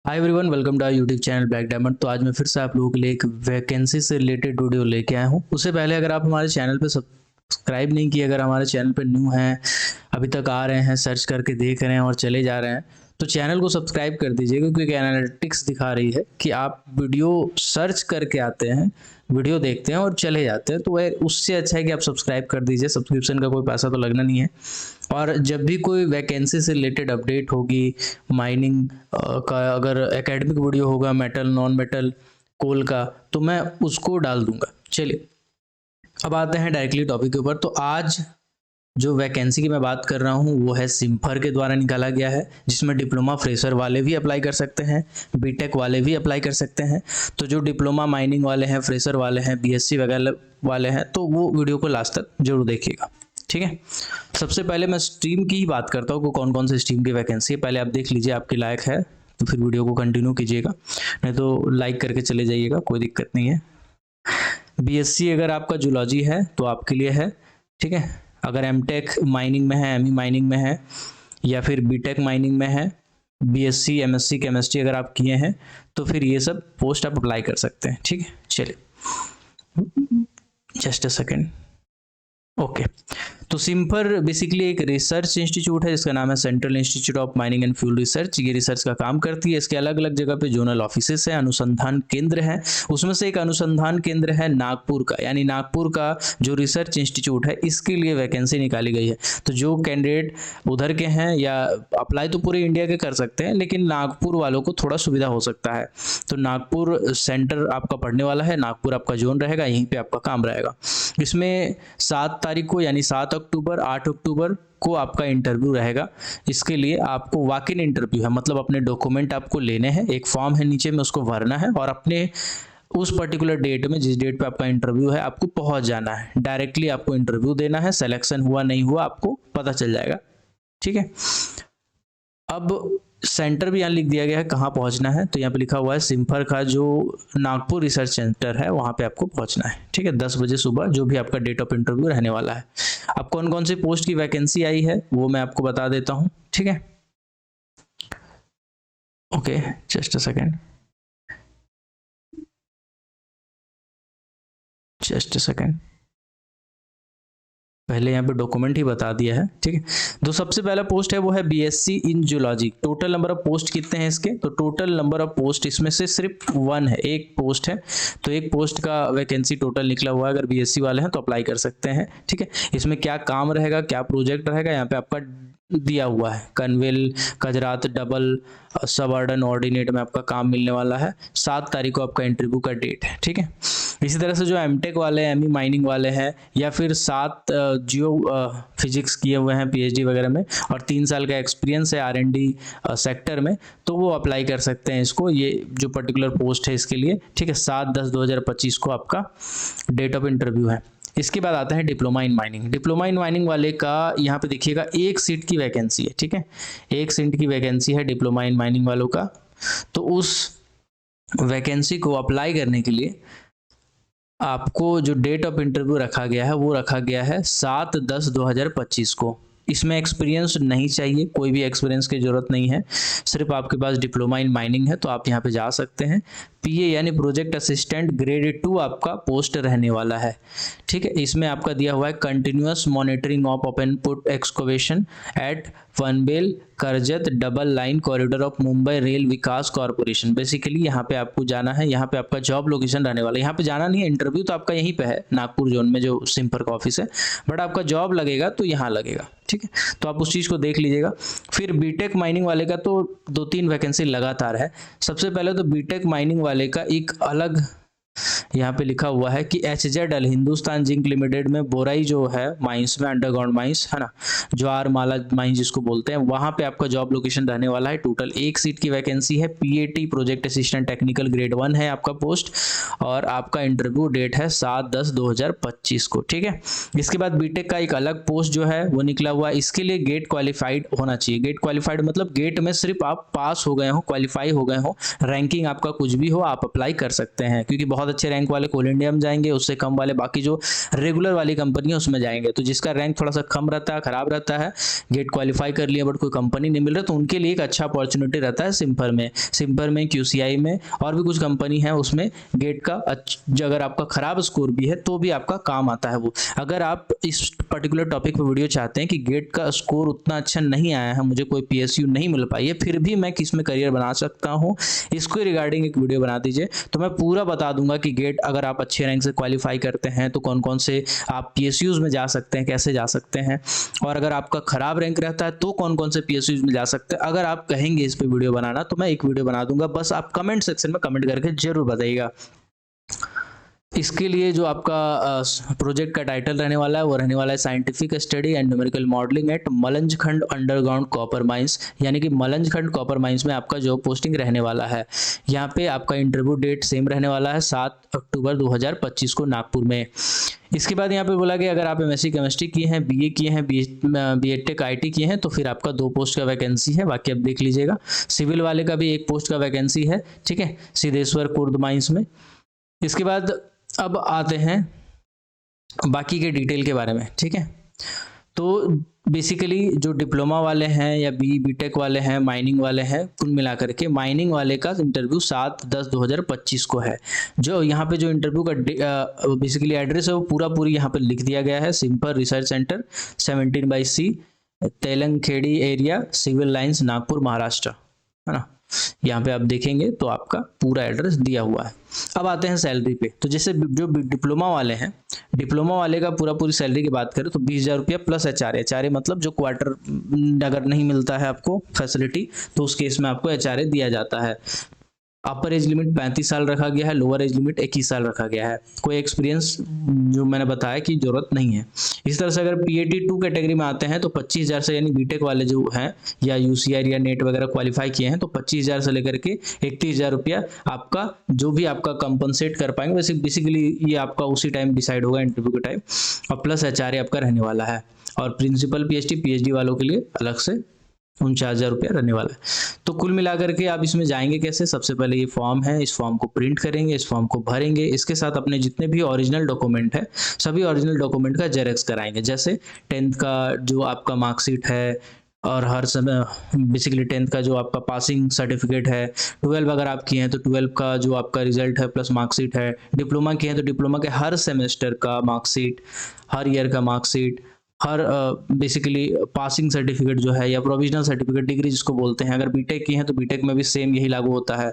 Hi everyone, welcome to our YouTube channel black diamond. तो आज मैं फिर से आप लोगों के लिए एक वैकेंसी से रिलेटेड वीडियो लेके आया हूँ। उससे पहले अगर आप हमारे चैनल पे सब्सक्राइब नहीं किए, अगर हमारे चैनल पे न्यू हैं, अभी तक आ रहे हैं, सर्च करके देख रहे हैं और चले जा रहे हैं, तो चैनल को सब्सक्राइब कर दीजिएगा। क्योंकि एनालिटिक्स दिखा रही है कि आप वीडियो सर्च करके आते हैं, वीडियो देखते हैं और चले जाते हैं, तो वह उससे अच्छा है कि आप सब्सक्राइब कर दीजिए। सब्सक्रिप्शन का कोई पैसा तो लगना नहीं है। और जब भी कोई वैकेंसी से रिलेटेड अपडेट होगी, माइनिंग का अगर एकेडमिक वीडियो होगा, मेटल नॉन मेटल कोल का, तो मैं उसको डाल दूंगा। चलिए अब आते हैं डायरेक्टली टॉपिक के ऊपर। तो आज जो वैकेंसी की मैं बात कर रहा हूँ वो है सिम्फर के द्वारा निकाला गया है, जिसमें डिप्लोमा फ्रेशर वाले भी अप्लाई कर सकते हैं, बीटेक वाले भी अप्लाई कर सकते हैं। तो जो डिप्लोमा माइनिंग वाले हैं, फ्रेशर वाले हैं, बीएससी वगैरह वाले हैं, तो वो वीडियो को लास्ट तक जरूर देखिएगा, ठीक है। सबसे पहले मैं स्ट्रीम की ही बात करता हूँ कि कौन कौन से स्ट्रीम की वैकेंसी है। पहले आप देख लीजिए, आपके लायक है तो फिर वीडियो को कंटिन्यू कीजिएगा, नहीं तो लाइक करके चले जाइएगा, कोई दिक्कत नहीं है। बीएससी अगर आपका जूलॉजी है तो आपके लिए है, ठीक है। अगर एमटेक माइनिंग में है, एमई माइनिंग में है, या फिर बीटेक माइनिंग में है, बीएससी एमएससी केमिस्ट्री अगर आप किए हैं, तो फिर ये सब पोस्ट आप अप्लाई कर सकते हैं, ठीक है। चलिए जस्ट अ सेकेंड। ओके, तो सिम्फर बेसिकली एक रिसर्च इंस्टीट्यूट है जिसका नाम है central institute of mining and fuel research. ये रिसर्च का काम करती है। इसके अलग अलग जगह पे जोनल ऑफिसेस है, अनुसंधान केंद्र है। उसमें से एक अनुसंधान केंद्र है नागपुर का, यानी नागपुर का जो रिसर्च इंस्टीट्यूट है, इसके लिए वैकेंसी निकाली गई है। तो जो कैंडिडेट उधर के हैं, या अप्लाई तो पूरे इंडिया के कर सकते हैं, लेकिन नागपुर वालों को थोड़ा सुविधा हो सकता है। तो नागपुर सेंटर आपका पड़ने वाला है, नागपुर आपका जोन रहेगा, यहीं पे आपका काम रहेगा। इसमें 7 तारीख को यानी 7 अक्टूबर 8 अक्टूबर को आपका इंटरव्यू रहेगा। इसके लिए आपको वॉक इन इंटरव्यू है, मतलब अपने डॉक्यूमेंट आपको लेने हैं, एक फॉर्म है नीचे में, उसको भरना है और अपने उस पर्टिकुलर डेट में, जिस डेट पे आपका इंटरव्यू है, आपको पहुंच जाना है। डायरेक्टली आपको इंटरव्यू देना है, सिलेक्शन हुआ नहीं हुआ आपको पता चल जाएगा, ठीक है। अब सेंटर भी यहाँ लिख दिया गया है कहाँ पहुँचना है। तो यहाँ पे लिखा हुआ है सिम्फर का जो नागपुर रिसर्च सेंटर है, वहाँ पे आपको पहुँचना है, ठीक है। 10 बजे सुबह जो भी आपका डेट ऑफ इंटरव्यू रहने वाला है। अब कौन कौन सी पोस्ट की वैकेंसी आई है वो मैं आपको बता देता हूँ, ठीक है। Okay, just a second, just a second. पहले यहाँ पे डॉक्यूमेंट ही बता दिया है, ठीक है। तो सबसे पहला पोस्ट है वो है BSc in zoology. Total number of post कितने हैं इसके? तो टोटल नंबर ऑफ पोस्ट इसमें से सिर्फ 1 है, एक पोस्ट है। तो एक पोस्ट का वैकेंसी टोटल निकला हुआ है। अगर बीएससी वाले हैं तो अप्लाई कर सकते हैं, ठीक है। इसमें क्या काम रहेगा, क्या प्रोजेक्ट रहेगा, यहाँ पे आपका दिया हुआ है। कन्वेल कजरात डबल सब अर्डन ऑर्डिनेट में आपका काम मिलने वाला है। 7 तारीख को आपका इंटरव्यू का डेट है, ठीक है। इसी तरह से जो एमटेक वाले हैं, एमई माइनिंग वाले हैं, या फिर 7 जियो फिजिक्स किए हुए हैं पीएचडी वगैरह में, और 3 साल का एक्सपीरियंस है आरएनडी सेक्टर में, तो वो अप्लाई कर सकते हैं इसको। ये जो पर्टिकुलर पोस्ट है इसके लिए, ठीक है। 7/10/2025 को आपका डेट ऑफ इंटरव्यू है। इसके बाद आता है diploma in mining. Diploma in mining वाले का यहाँ पे देखिएगा 1 सीट की वैकेंसी है, ठीक है। 1 सीट की वैकेंसी है डिप्लोमा इन माइनिंग वालों का। तो उस वैकेंसी को अप्लाई करने के लिए आपको जो डेट ऑफ इंटरव्यू रखा गया है वो रखा गया है 7/10/2025 को। इसमें एक्सपीरियंस नहीं चाहिए, कोई भी एक्सपीरियंस की जरूरत नहीं है, सिर्फ आपके पास डिप्लोमा इन माइनिंग है तो आप यहाँ पे जा सकते हैं। पीए यानी प्रोजेक्ट असिस्टेंट ग्रेड 2 आपका पोस्ट रहने वाला है, ठीक है। इसमें आपका दिया हुआ है continuous monitoring of open pit excavation at Panvel Karjat double line corridor of Mumbai rail Vikas corporation. Basically यहाँ पे आपको जाना है, यहाँ पे आपका जॉब लोकेशन रहने वाला है। यहाँ पे जाना नहीं है, इंटरव्यू तो आपका यहीं पे है नागपुर जोन में जो सिम्फर का ऑफिस है, बट आपका जॉब लगेगा तो यहाँ लगेगा, ठीक है। तो आप उस चीज़ को देख लीजिएगा। फिर बीटेक माइनिंग वाले का तो 2-3 वैकेंसी लगातार है। सबसे पहले तो बीटेक माइनिंग वाले का एक अलग यहाँ पे लिखा हुआ है कि HZL हिंदुस्तान जिंक लिमिटेड में बोराई जो है माइंस में, अंडरग्राउंड माइंस है ना, ज्वार माला माइंस जिसको बोलते हैं, वहां पे आपका जॉब लोकेशन रहने वाला है। टोटल 1 सीट की वैकेंसी है। PAT project assistant technical grade 1 है आपका पोस्ट, और आपका इंटरव्यू डेट है 7/10/2025 को, ठीक है। इसके बाद बीटेक का एक अलग पोस्ट जो है वो निकला हुआ है। इसके लिए गेट क्वालिफाइड होना चाहिए। गेट क्वालिफाइड मतलब गेट में सिर्फ आप पास हो गए हो, क्वालिफाई हो गए हो, रैंकिंग आपका कुछ भी हो, आप अप्लाई कर सकते हैं। क्योंकि बहुत बहुत अच्छे रैंक वाले कोल इंडिया में जाएंगे, उससे कम वाले बाकी जो रेगुलर वाली कंपनी है उसमें जाएंगे। तो जिसका रैंक थोड़ा सा कम रहता है, खराब रहता है, गेट क्वालिफाई कर लिया बट कोई कंपनी नहीं मिल रहा, तो उनके लिए एक अच्छा अपॉर्चुनिटी रहता है सिंपर में QCI में और भी कुछ कंपनी है, उसमें गेट का अगर आपका खराब स्कोर भी है तो भी आपका काम आता है वो। अगर आप इस पर्टिकुलर टॉपिक पे वीडियो चाहते हैं कि गेट का स्कोर उतना अच्छा नहीं आया है, मुझे कोई PSU नहीं मिल पाई है, फिर भी मैं किस में करियर बना सकता हूँ, इसको रिगार्डिंग एक वीडियो बना दीजिए, तो मैं पूरा बता दूंगा कि गेट अगर आप अच्छे रैंक से क्वालिफाई करते हैं तो कौन कौन से आप PSUs में जा सकते हैं, कैसे जा सकते हैं, और अगर आपका खराब रैंक रहता है तो कौन कौन से PSUs में जा सकते हैं। अगर आप कहेंगे इस पे वीडियो बनाना तो मैं एक वीडियो बना दूंगा, बस आप कमेंट सेक्शन में कमेंट करके जरूर बताइएगा। इसके लिए जो आपका प्रोजेक्ट का टाइटल रहने वाला है वो रहने वाला है scientific study and numerical modelling at Malanjkhand underground copper mines, यानी कि मलंजखंड कॉपर माइंस में आपका जो पोस्टिंग रहने वाला है। यहाँ पे आपका इंटरव्यू डेट सेम रहने वाला है 7 अक्टूबर 2025 को नागपुर में। इसके बाद यहाँ पे बोला गया अगर आप MSc केमिस्ट्री किए हैं, BA किए हैं, BTech IT किए हैं तो फिर आपका 2 पोस्ट का वैकेंसी है, बाकी आप देख लीजिएगा। सिविल वाले का भी 1 पोस्ट का वैकेंसी है, ठीक है, सिद्धेश्वर कुर्द माइंस में। इसके बाद अब आते हैं बाकी के डिटेल के बारे में, ठीक है। तो बेसिकली जो डिप्लोमा वाले हैं या BTech वाले हैं, माइनिंग वाले हैं, कुल मिलाकर के माइनिंग वाले का इंटरव्यू 7/10/2025 को है। जो यहाँ पे जो इंटरव्यू का बेसिकली एड्रेस है वो पूरी यहाँ पे लिख दिया गया है, CIMFR research centre 17/C Telangkhedi area, civil lines, Nagpur, Maharashtra, है ना। यहाँ पे आप देखेंगे तो आपका पूरा एड्रेस दिया हुआ है। अब आते हैं सैलरी पे। तो जैसे जो डिप्लोमा वाले हैं, डिप्लोमा वाले का पूरी सैलरी की बात करें तो 20,000 रुपया प्लस HRA मतलब जो क्वार्टर अगर नहीं मिलता है आपको फैसिलिटी तो उस केस में आपको HRA दिया जाता है। अपर एज लिमिट 35 साल रखा गया है, लोअर एज लिमिट 21 साल रखा गया है। कोई एक्सपीरियंस जो मैंने बताया कि जरूरत नहीं है। इस तरह से अगर PAT 2 कैटेगरी में आते हैं तो 25,000 से, यानी BTech वाले जो हैं या UCR या नेट वगैरह क्वालिफाई किए हैं तो 25,000 से लेकर के 31,000 रुपया आपका जो भी आपका कंपनसेट कर पाएंगे। वैसे बेसिकली ये आपका उसी टाइम डिसाइड होगा इंटरव्यू के टाइम, और प्लस HRA आपका रहने वाला है। और प्रिंसिपल PhD वालों के लिए अलग से 49,000 रुपया रहने वाला है। तो कुल मिलाकर के आप इसमें जाएंगे कैसे? सबसे पहले ये फॉर्म है, इस फॉर्म को प्रिंट करेंगे, इस फॉर्म को भरेंगे, इसके साथ अपने जितने भी ओरिजिनल डॉक्यूमेंट है सभी ओरिजिनल डॉक्यूमेंट का जेरॉक्स कराएंगे। जैसे 10th का जो आपका मार्कशीट है, और हर समय बेसिकली 10th का जो आपका पासिंग सर्टिफिकेट है, 12 अगर आप किए हैं तो 12 का जो आपका रिजल्ट है प्लस मार्कशीट है, डिप्लोमा किए हैं तो डिप्लोमा के हर सेमेस्टर का मार्कशीट, हर ईयर का मार्कशीट, हर बेसिकली पासिंग सर्टिफिकेट जो है या प्रोविजनल सर्टिफिकेट, डिग्री जिसको बोलते हैं। अगर BTech की हैं तो BTech में भी सेम यही लागू होता है।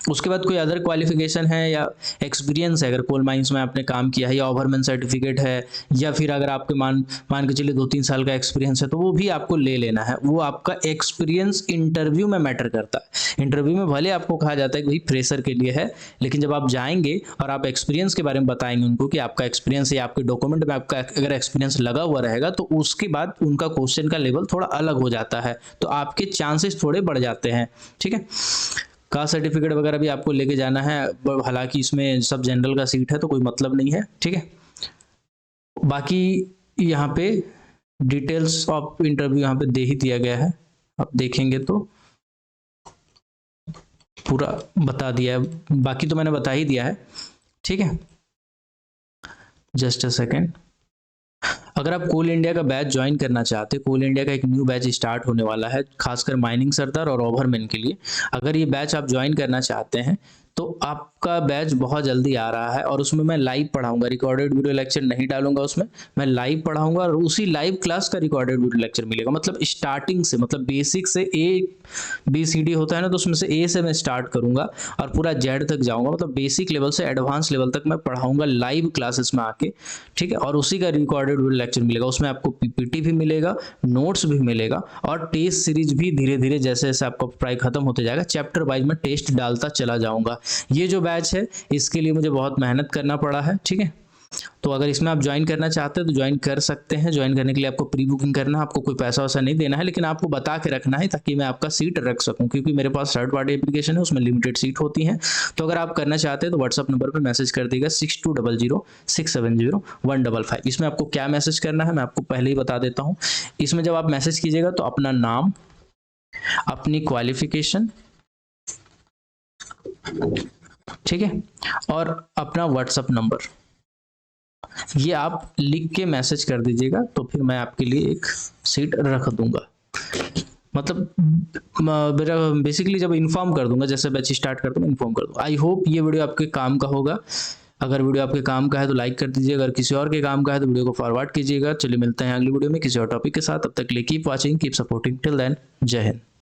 उसके बाद कोई अदर क्वालिफिकेशन है या एक्सपीरियंस है, अगर कोल माइंस में आपने काम किया है, या ओवरमैन सर्टिफिकेट है, या फिर अगर आपके मान के चलिए 2-3 साल का एक्सपीरियंस है तो वो भी आपको ले लेना है। वो आपका एक्सपीरियंस इंटरव्यू में मैटर करता है। इंटरव्यू में भले आपको कहा जाता है कि भाई फ्रेशर के लिए है, लेकिन जब आप जाएंगे और आप एक्सपीरियंस के बारे में बताएंगे उनको कि आपका एक्सपीरियंस या आपके डॉक्यूमेंट में आपका अगर एक्सपीरियंस लगा हुआ रहेगा तो उसके बाद उनका क्वेश्चन का लेवल थोड़ा अलग हो जाता है, तो आपके चांसेस थोड़े बढ़ जाते हैं, ठीक है। कास्ट सर्टिफिकेट वगैरह भी आपको लेके जाना है, हालांकि इसमें सब जनरल का सीट है तो कोई मतलब नहीं है, ठीक है। बाकी यहाँ पे डिटेल्स ऑफ इंटरव्यू यहाँ पे दे ही दिया गया है, आप देखेंगे तो पूरा बता दिया है, बाकी तो मैंने बता ही दिया है, ठीक है। Just a second. अगर आप कोल इंडिया का बैच ज्वाइन करना चाहते हैं, कोल इंडिया का एक न्यू बैच स्टार्ट होने वाला है खासकर माइनिंग सरदार और ओवरमैन के लिए। अगर ये बैच आप ज्वाइन करना चाहते हैं तो आपका बैच बहुत जल्दी आ रहा है, और उसमें मैं लाइव पढ़ाऊंगा, रिकॉर्डेड वीडियो लेक्चर नहीं डालूंगा, उसमें मैं लाइव पढ़ाऊंगा और उसी लाइव क्लास का रिकॉर्डेड वीडियो लेक्चर मिलेगा। मतलब स्टार्टिंग से, मतलब बेसिक से ABCD होता है ना, तो उसमें से A से मैं स्टार्ट करूंगा और पूरा Z तक जाऊंगा, मतलब बेसिक लेवल से एडवांस लेवल तक मैं पढ़ाऊंगा लाइव क्लासेस में आके, ठीक है। और उसी का रिकॉर्डेड वीडियो लेक्चर मिलेगा, उसमें आपको PPT भी मिलेगा, नोट्स भी मिलेगा, और टेस्ट सीरीज भी धीरे धीरे जैसे जैसे आपका पढ़ाई खत्म होते जाएगा चैप्टर वाइज में टेस्ट डालता चला जाऊंगा। ये जो बैच है इसके लिए मुझे बहुत मेहनत करना पड़ा है, ठीक है। तो अगर इसमें आप ज्वाइन करना चाहते हैं तो ज्वाइन कर सकते हैं। ज्वाइन करने के लिए आपको प्री बुकिंग करना है, आपको कोई पैसा वैसा नहीं देना है, लेकिन आपको बता के रखना है ताकि मैं आपका सीट रख सकूं, क्योंकि मेरे पास थर्ड पार्टी एप्लीकेशन है, उसमें लिमिटेड सीट होती हैं। तो अगर आप करना चाहते हैं तो व्हाट्सअप नंबर पर मैसेज कर देगा 6200670155। इसमें आपको क्या मैसेज करना है मैं आपको पहले ही बता देता हूँ। इसमें जब आप मैसेज कीजिएगा तो अपना नाम, अपनी क्वालिफिकेशन, ठीक है। और अपना व्हाट्सअप नंबर ये आप लिख के मैसेज कर दीजिएगा, तो फिर मैं आपके लिए एक सीट रख दूंगा। मतलब बेसिकली जब इन्फॉर्म कर दूंगा, जैसे बैच स्टार्ट कर दूंगा इन्फॉर्म कर दूंगा। आई होप ये वीडियो आपके काम का होगा। अगर वीडियो आपके काम का है तो लाइक कर दीजिए, अगर किसी और के काम का है तो वीडियो को फॉरवर्ड कीजिएगा। चलिए मिलते हैं अगली वीडियो में किसी और टॉपिक के साथ, तब तक के लिए keep watching, keep supporting, till then जय हिंद।